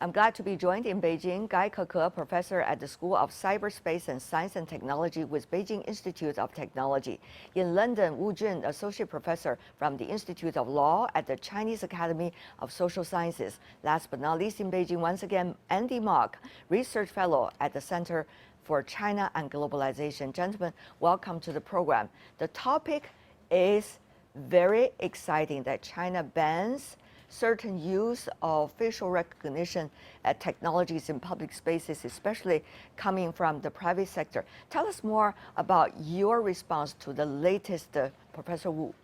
I'm glad to be joined in Beijing, Guy Keke, professor at the School of Cyberspace and Science and Technology with Beijing Institute of Technology. In London, Wu Jun, associate professor from the Institute of Law at the Chinese Academy of Social Sciences. Last but not least, in Beijing, once again, Andy Mock, research fellow at the Center for China and Globalization. Gentlemen, welcome to the program. The topic is very exciting, that China bans certain use of facial recognition technologies in public spaces, especially coming from the private sector. Tell us more about your response to the latest, Professor Wu.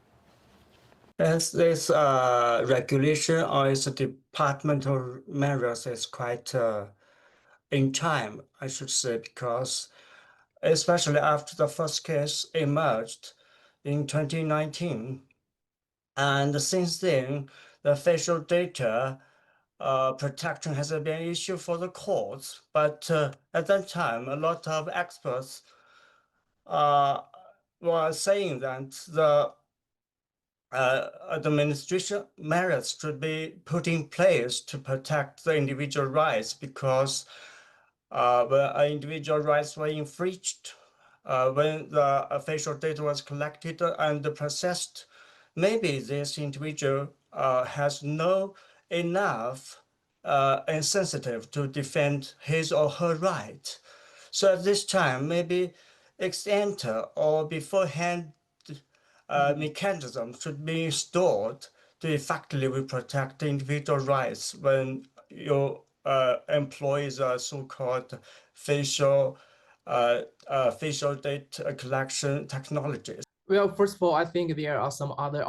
As this regulation or its departmental measures is quite in time, I should say, because especially after the first case emerged in 2019, and since then, the facial data protection has been an issue for the courts. But at that time, a lot of experts were saying that the administration measures should be put in place to protect the individual rights, because when individual rights were infringed, when the facial data was collected and processed, maybe this individual has no enough insensitive to defend his or her right. So at this time, maybe ex ante or beforehand mechanism should be installed to effectively protect individual rights when you employ the so-called facial data collection technologies. Well, first of all, I think there are some other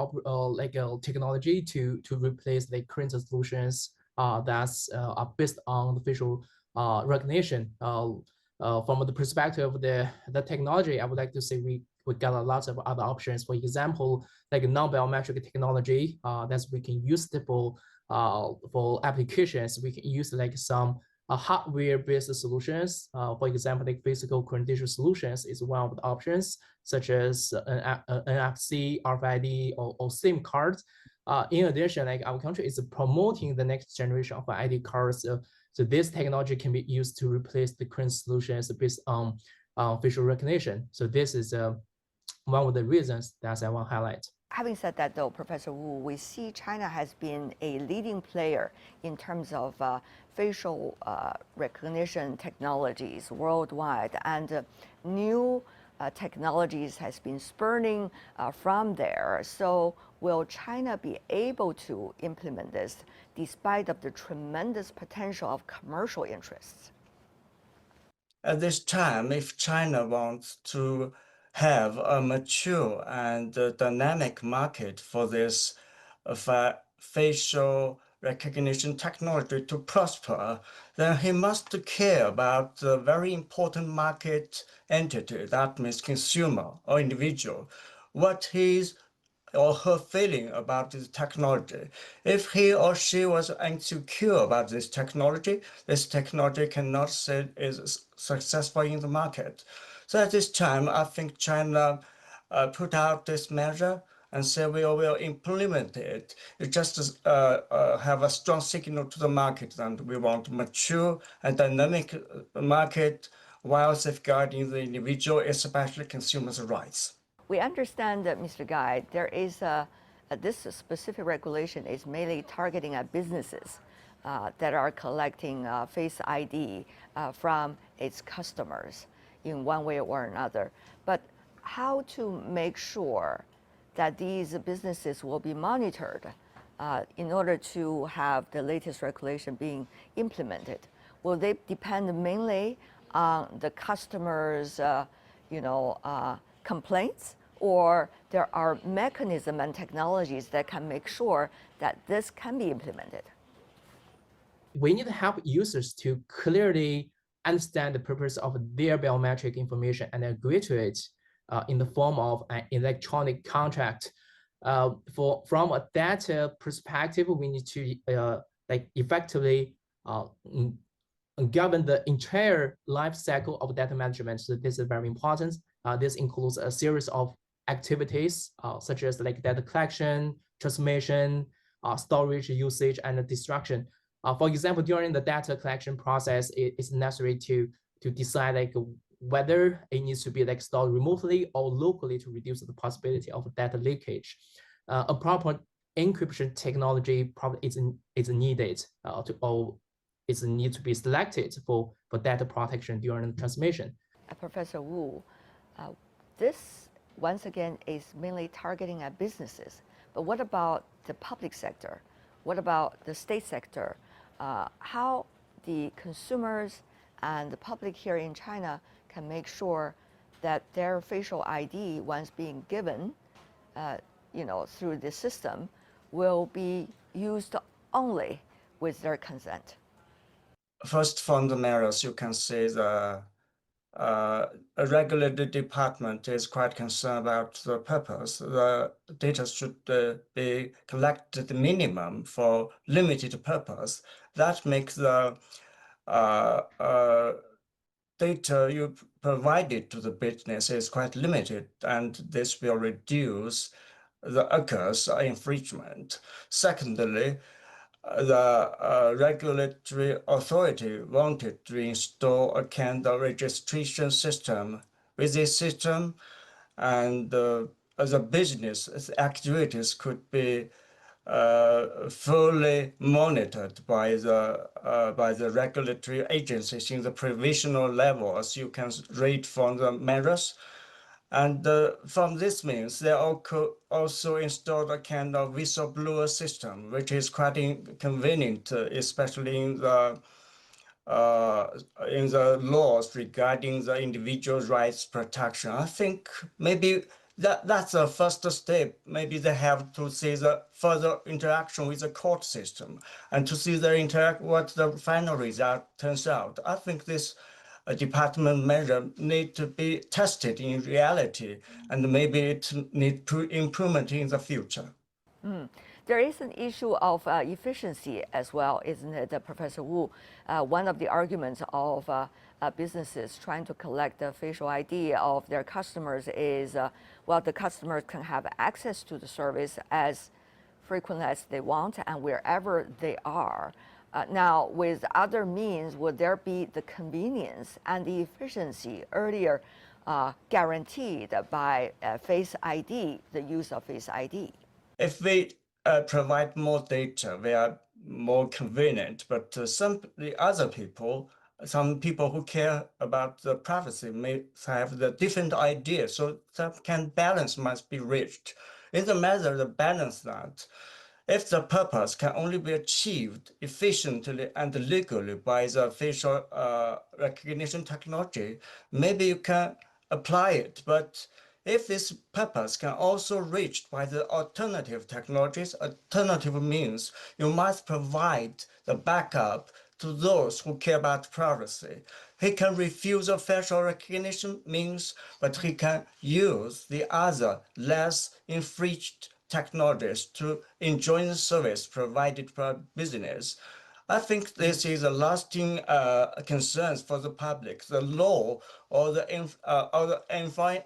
technology to replace the current solutions that's are based on the facial recognition. From the perspective of the technology, I would like to say we got a lot of other options. For example, like non-biometric technology that we can use for applications. We can use like some hardware-based solutions. For example, like physical credential solutions is one of the options, such as an NFC, RFID, or SIM cards. In addition, like our country is promoting the next generation of ID cards. So this technology can be used to replace the current solutions based on facial recognition. So this is one of the reasons that I want to highlight. Having said that, though, Professor Wu, we see China has been a leading player in terms of facial recognition technologies worldwide, and new technologies has been spurning from there. So will China be able to implement this despite of the tremendous potential of commercial interests? At this time, if China wants to have a mature and dynamic market for this facial recognition technology to prosper, then he must care about the very important market entity, that means consumer or individual, what his or her feeling about this technology. If he or she was insecure about this technology cannot say is successful in the market. So at this time, I think China put out this measure and say we will implement it. It just have a strong signal to the market that we want mature and dynamic market while safeguarding the individual, especially consumers' rights. We understand that, Mr. Guy, there is this specific regulation is mainly targeting at businesses that are collecting Face ID from its customers in one way or another. But how to make sure that these businesses will be monitored in order to have the latest regulation being implemented? Will they depend mainly on the customers' complaints, or there are mechanisms and technologies that can make sure that this can be implemented? We need to help users to clearly understand the purpose of their biometric information and agree to it in the form of an electronic contract. From a data perspective, we need to effectively govern the entire life cycle of data management. So this is very important. This includes a series of activities such as like data collection, transmission, storage, usage, and destruction. For example, during the data collection process, it is necessary to decide like whether it needs to be like stored remotely or locally to reduce the possibility of data leakage. A proper encryption technology probably is needed or is need to be selected for data protection during the transmission. Professor Wu, uh, this once again is mainly targeting at businesses, but what about the public sector? What about the state sector? How the consumers and the public here in China can make sure that their facial ID, once being given, through the system, will be used only with their consent? First, from the measures, you can see a regulated department is quite concerned about the purpose. The data should be collected minimum for limited purpose. That makes the data you provided to the business is quite limited, and this will reduce the occurs infringement. Secondly, the regulatory authority wanted to install a kind of registration system. With this system, and the business activities could be fully monitored by the regulatory agencies in the provisional level, as you can read from the measures. And from this means they also installed a kind of whistleblower system, which is quite inconvenient, especially in the laws regarding the individual rights protection. I think maybe that's the first step. Maybe they have to see the further interaction with the court system and to see what the final result turns out. I think this department measure need to be tested in reality, and maybe it need to implement in the future. There is an issue of efficiency as well, isn't it, Professor Wu? One of the arguments of businesses trying to collect the facial ID of their customers is, well, the customers can have access to the service as frequently as they want and wherever they are. Now, with other means, would there be the convenience and the efficiency earlier guaranteed by Face ID, the use of Face ID? If we provide more data, we are more convenient. But some people who care about the privacy may have the different ideas. So some kind balance must be reached. In the matter the balance that if the purpose can only be achieved efficiently and legally by the facial recognition technology, maybe you can apply it. But if this purpose can also reached by the alternative technologies, alternative means, you must provide the backup to those who care about privacy. He can refuse a facial recognition means, but he can use the other less infringed technologies to enjoy the service provided by business. I think this is a lasting concerns for the public. The law or the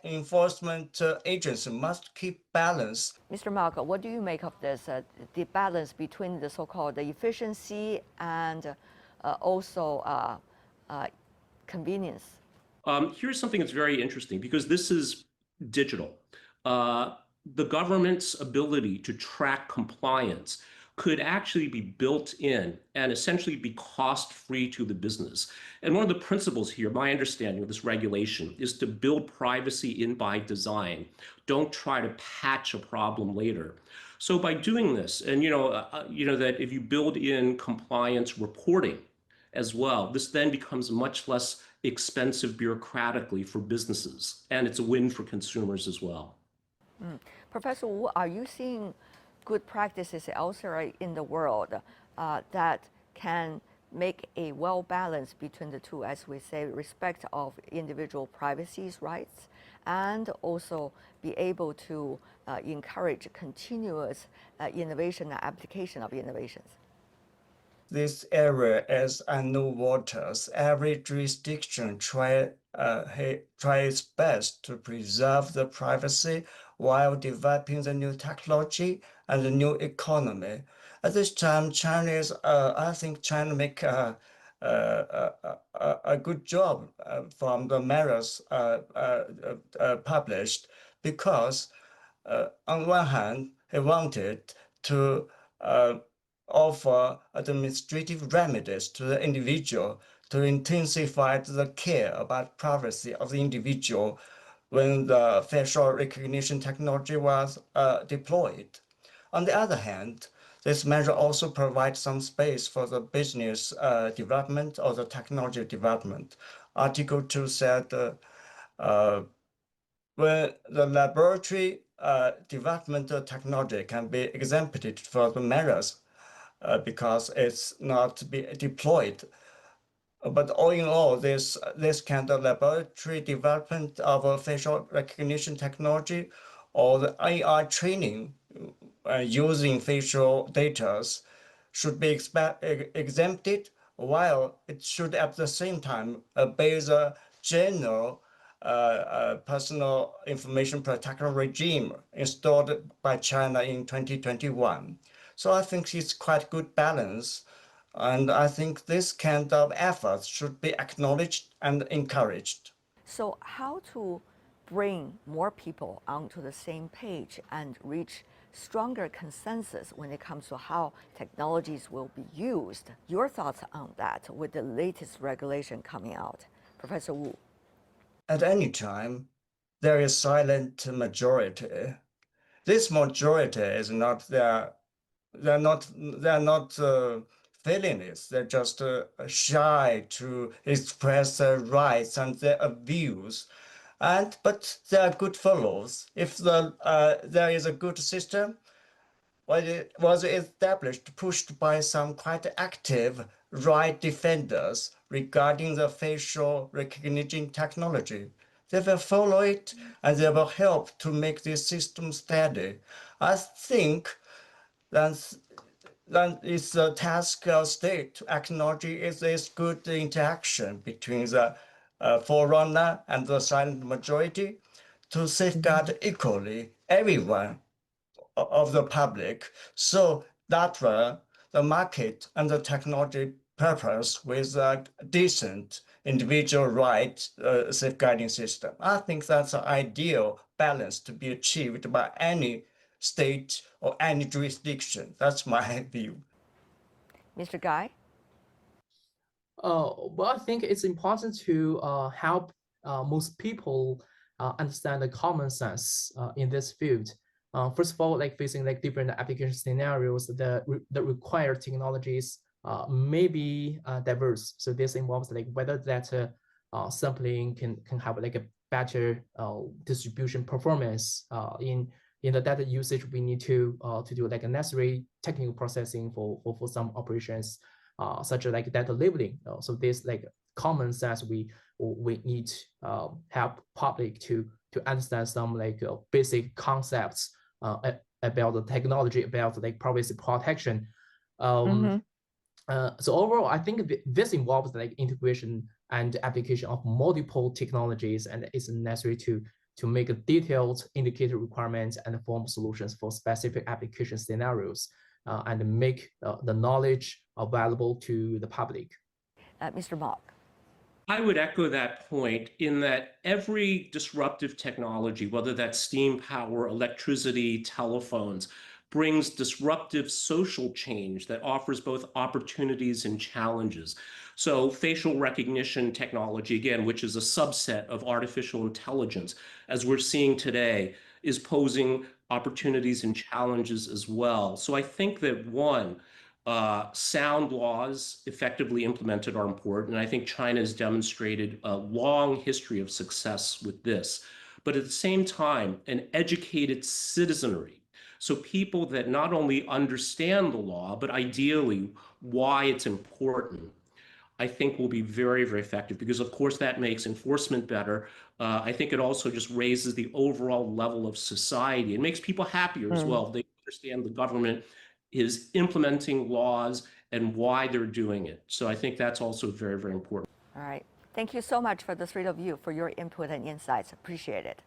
enforcement agency must keep balance. Mr. Mark, what do you make of this, the balance between the so-called efficiency and also convenience? Here's something that's very interesting because this is digital. The government's ability to track compliance could actually be built in and essentially be cost-free to the business. And one of the principles here, my understanding of this regulation, is to build privacy in by design. Don't try to patch a problem later. So by doing this, and that if you build in compliance reporting as well, this then becomes much less expensive bureaucratically for businesses, and it's a win for consumers as well. Professor Wu, are you seeing good practices elsewhere in the world that can make a well balance between the two, as we say, respect of individual privacy rights, and also be able to encourage continuous innovation and application of innovations? This area is unknown waters. Every jurisdiction tries best to preserve the privacy while developing the new technology and the new economy. At this time, I think China make a good job from the measures published, because on one hand, he wanted to offer administrative remedies to the individual to intensify the care about privacy of the individual when the facial recognition technology was deployed. On the other hand, this measure also provides some space for the business development or the technology development. Article 2 said when the laboratory development technology can be exempted from the measures because it's not be deployed. But all in all, this kind of laboratory development of a facial recognition technology or the AI training using facial data should be exempted, while it should at the same time obey the general personal information protection regime installed by China in 2021. So I think it's quite good balance. And I think this kind of efforts should be acknowledged and encouraged. So how to bring more people onto the same page and reach stronger consensus when it comes to how technologies will be used? Your thoughts on that with the latest regulation coming out, Professor Wu? At any time, there is silent majority. This majority is not there. They're not feeling it. They're just shy to express their rights and their views. But they are good fellows. If there is a good system, well, it was established, pushed by some quite active right defenders regarding the facial recognition technology. They will follow it and they will help to make this system steady. I think that it's a task of state to acknowledge this good interaction between the forerunner and the silent majority to safeguard equally everyone of the public. So that the market and the technology purpose with a decent individual right safeguarding system. I think that's an ideal balance to be achieved by any state or any jurisdiction. That's my view. Mr. Guy? Well, I think it's important to help most people understand the common sense in this field. First of all, like facing like different application scenarios, the required technologies may be diverse. So this involves like whether that sampling can have like a better distribution performance in the data usage. We need to do like a necessary technical processing for some operations. Such as like data labeling. So this like common sense we need help public to understand some like basic concepts about the technology, about like privacy protection. So overall, I think this involves like integration and application of multiple technologies, and it's necessary to make a detailed indicator requirements and form solutions for specific application scenarios. And make the knowledge available to the public. Mr. Mok. I would echo that point in that every disruptive technology, whether that's steam power, electricity, telephones, brings disruptive social change that offers both opportunities and challenges. So facial recognition technology, again, which is a subset of artificial intelligence, as we're seeing today, is posing opportunities and challenges as well. So I think that one, sound laws effectively implemented are important. And I think China has demonstrated a long history of success with this. But at the same time, an educated citizenry. So people that not only understand the law, but ideally why it's important, I think will be very, very effective because, of course, that makes enforcement better. I think it also just raises the overall level of society. It makes people happier as well. They understand the government is implementing laws and why they're doing it. So I think that's also very, very important. All right. Thank you so much for the three of you for your input and insights. Appreciate it.